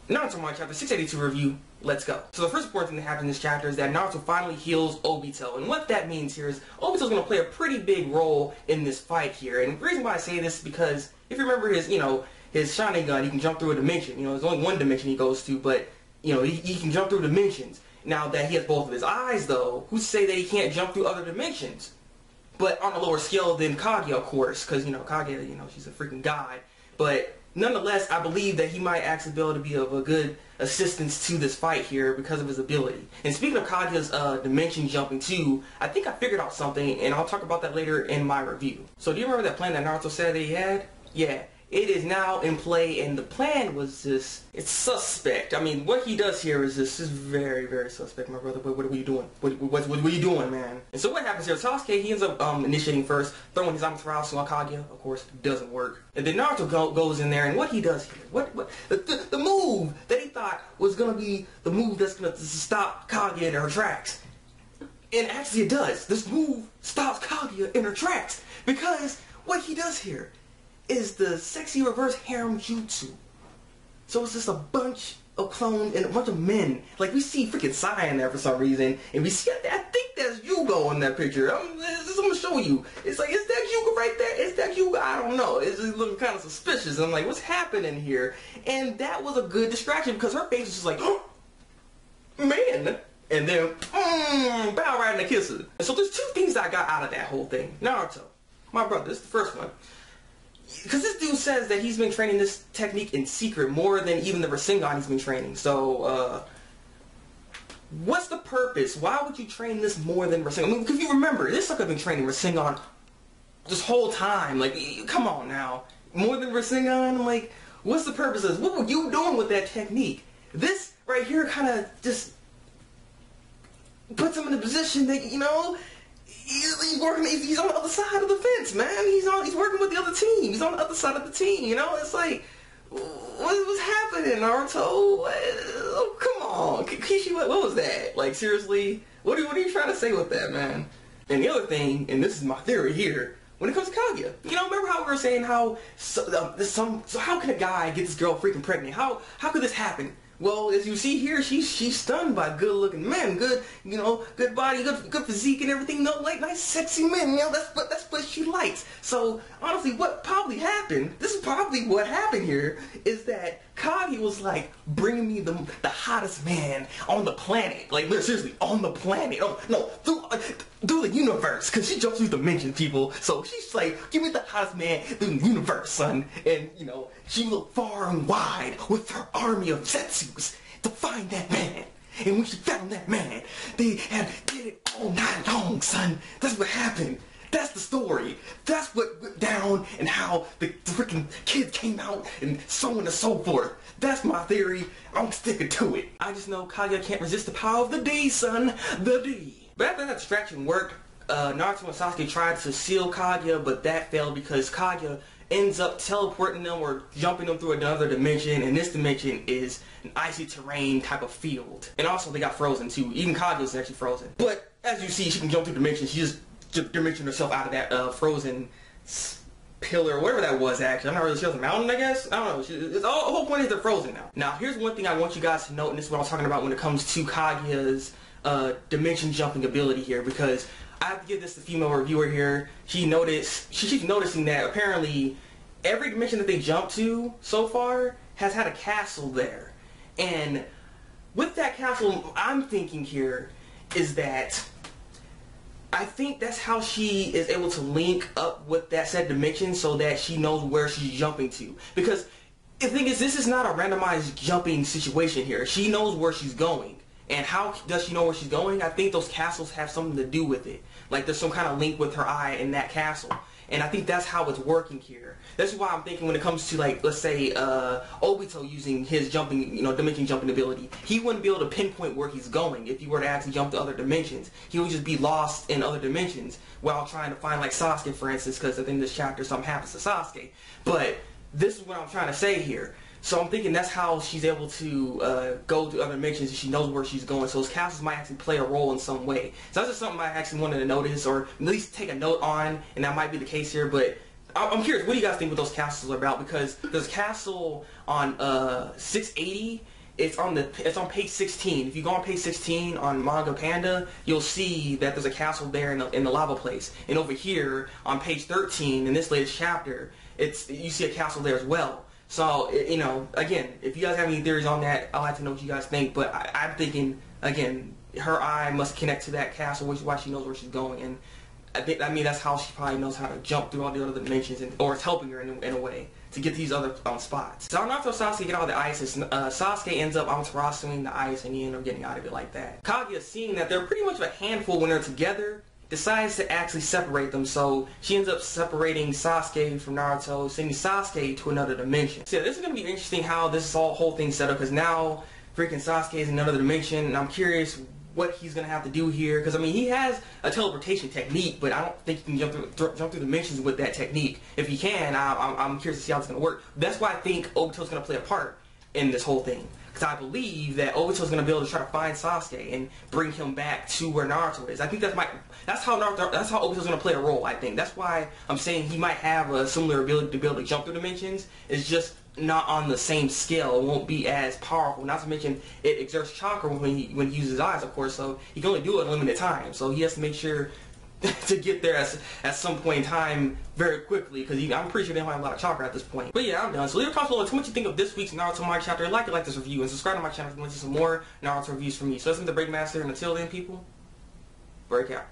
Naruto Manga chapter 682 review, let's go. So the first important thing that happens in this chapter is that Naruto finally heals Obito. And what that means here is Obito's going to play a pretty big role in this fight here. And the reason why I say this is because if you remember his, his Rinnegan, he can jump through a dimension. There's only one dimension he goes to, but, he can jump through dimensions. Now that he has both of his eyes, though, who's to say that he can't jump through other dimensions? But on a lower scale than Kaguya, of course, because, Kaguya, she's a freaking god. But nonetheless, I believe that he might actually be able to be of a good assistance to this fight here because of his ability. And speaking of Kaguya's dimension jumping too, I think I figured out something, and I'll talk about that later in my review. So do you remember that plan that Naruto said that he had? Yeah. It is now in play, and the plan was just, it's suspect. I mean, what he does here is just very, very suspect, my brother. What are you doing? What are you doing, man? And so what happens here, Sasuke, he ends up initiating first, throwing his Amaterasu on Kaguya. Of course, doesn't work. And then Naruto goes in there, and what he does here, the move that he thought was going to be the move that's going to stop Kaguya in her tracks. And actually it does. This move stops Kaguya in her tracks, because what he does here is the sexy reverse harem jutsu. So it's just a bunch of clones and a bunch of men. Like, we see freaking Sai in there for some reason, and we see, I think that's Yugo in that picture. I'm gonna show you. It's like, is that Yugo right there? Is that Yugo? I don't know. It's just looking kind of suspicious. I'm like, what's happening here? And that was a good distraction because her face was just like, oh, man. And then, bow right in the kisses. And so there's two things that I got out of that whole thing. Naruto, my brother, this is the first one. Because this dude says that he's been training this technique in secret more than even the Rinnegan he's been training. So, what's the purpose? Why would you train this more than Rinnegan? I mean, because you remember, this sucker been training Rinnegan this whole time. Like, come on now. More than Rinnegan? Like, what's the purpose of this? What were you doing with that technique? This right here kind of just puts him in a position that, he's on the other side of the fence, man. He's working with the other team. He's on the other side of the team, It's like, what's happening, Naruto? Oh, come on. Kishi, what was that? Like, seriously? What are you trying to say with that, man? And the other thing, and this is my theory here, when it comes to Kaguya, remember how we were saying how, so how can a guy get this girl freaking pregnant? How could this happen? Well, as you see here, she's stunned by good-looking men, good body, good physique and everything, nice, sexy men, that's what she likes. So, honestly, what probably happened, this is probably what happened here, is that Kaguya was like, bring me the hottest man on the planet. Like, seriously, on the planet. Oh, no, through the universe, because she jumps through dimensions, people. So she's like, give me the hottest man through the universe, son. And, she looked far and wide with her army of Zetsus to find that man. And when she found that man, they did it all night long, son. That's what happened. That's the story. That's what went down and how the freaking kid came out and so on and so forth. That's my theory. I'm sticking to it. I just know Kaguya can't resist the power of the D, son. The D. But after that distraction worked, Naruto and Sasuke tried to seal Kaguya, but that failed because Kaguya ends up teleporting them or jumping them through another dimension, and this dimension is an icy terrain type of field. And also they got frozen too. Even Kaguya's actually frozen. But as you see, she can jump through dimensions. She just dimensioned herself out of that frozen pillar, or whatever that was actually. I'm not really sure. It was a mountain, I guess? I don't know. The whole point is they're frozen now. Now, here's one thing I want you guys to note, and this is what I was talking about when it comes to Kaguya's dimension jumping ability here, because I have to give this to the female reviewer here. She's noticing that apparently every dimension that they jump to so far has had a castle there. And with that castle, I'm thinking here is that I think that's how she is able to link up with that said dimension so that she knows where she's jumping to. Because the thing is, this is not a randomized jumping situation here. She knows where she's going. And how does she know where she's going? I think those castles have something to do with it. Like, there's some kind of link with her eye in that castle. And I think that's how it's working here. That's why I'm thinking when it comes to, like, let's say, Obito using his jumping, dimension jumping ability, he wouldn't be able to pinpoint where he's going if he were to actually jump to other dimensions. He would just be lost in other dimensions while trying to find, like, Sasuke, for instance, because in this chapter something happens to Sasuke. But this is what I'm trying to say here. So I'm thinking that's how she's able to go to other dimensions, and she knows where she's going. So those castles might actually play a role in some way. So that's just something I actually wanted to notice, or at least take a note on, and that might be the case here. But I'm curious, what do you guys think what those castles are about? Because there's a castle on 680. It's on page 16. If you go on page 16 on Manga Panda, you'll see that there's a castle there in the lava place. And over here on page 13 in this latest chapter, you see a castle there as well. So, you know, again, if you guys have any theories on that, I'd like to know what you guys think. But I'm thinking, again, her eye must connect to that castle, which is why she knows where she's going. And I mean, that's how she probably knows how to jump through all the other dimensions, or it's helping her in a way to get these other spots. So Naruto and Sasuke get out of the ice. Sasuke ends up Amaterasuing the ice, and he ends up getting out of it like that. Kaguya, seeing that they're pretty much a handful when they're together, decides to actually separate them. So she ends up separating Sasuke from Naruto, sending Sasuke to another dimension. So yeah, this is going to be interesting how this whole thing set up, because now freaking Sasuke is in another dimension, and I'm curious what he's going to have to do here, because I mean, he has a teleportation technique, but I don't think he can jump through dimensions with that technique. If he can, I'm curious to see how it's going to work. That's why I think Obito's going to play a part in this whole thing, because I believe that Obito's going to be able to try to find Sasuke and bring him back to where Naruto is. I think that's how Obito's going to play a role. I think that's why I'm saying he might have a similar ability to be able to jump through dimensions. It's just not on the same scale. It won't be as powerful. Not to mention, it exerts chakra when he uses his eyes, of course. So he can only do it a limited time. So he has to make sure to get there at some point in time very quickly, because I'm pretty sure they don't have a lot of chakra at this point. But yeah, I'm done. So leave a comment below what you think of this week's Naruto Manga chapter. Like this review, and subscribe to my channel if you want to see some more Naruto reviews from me. So that's been Thabreakmaster, and until then, people, break out.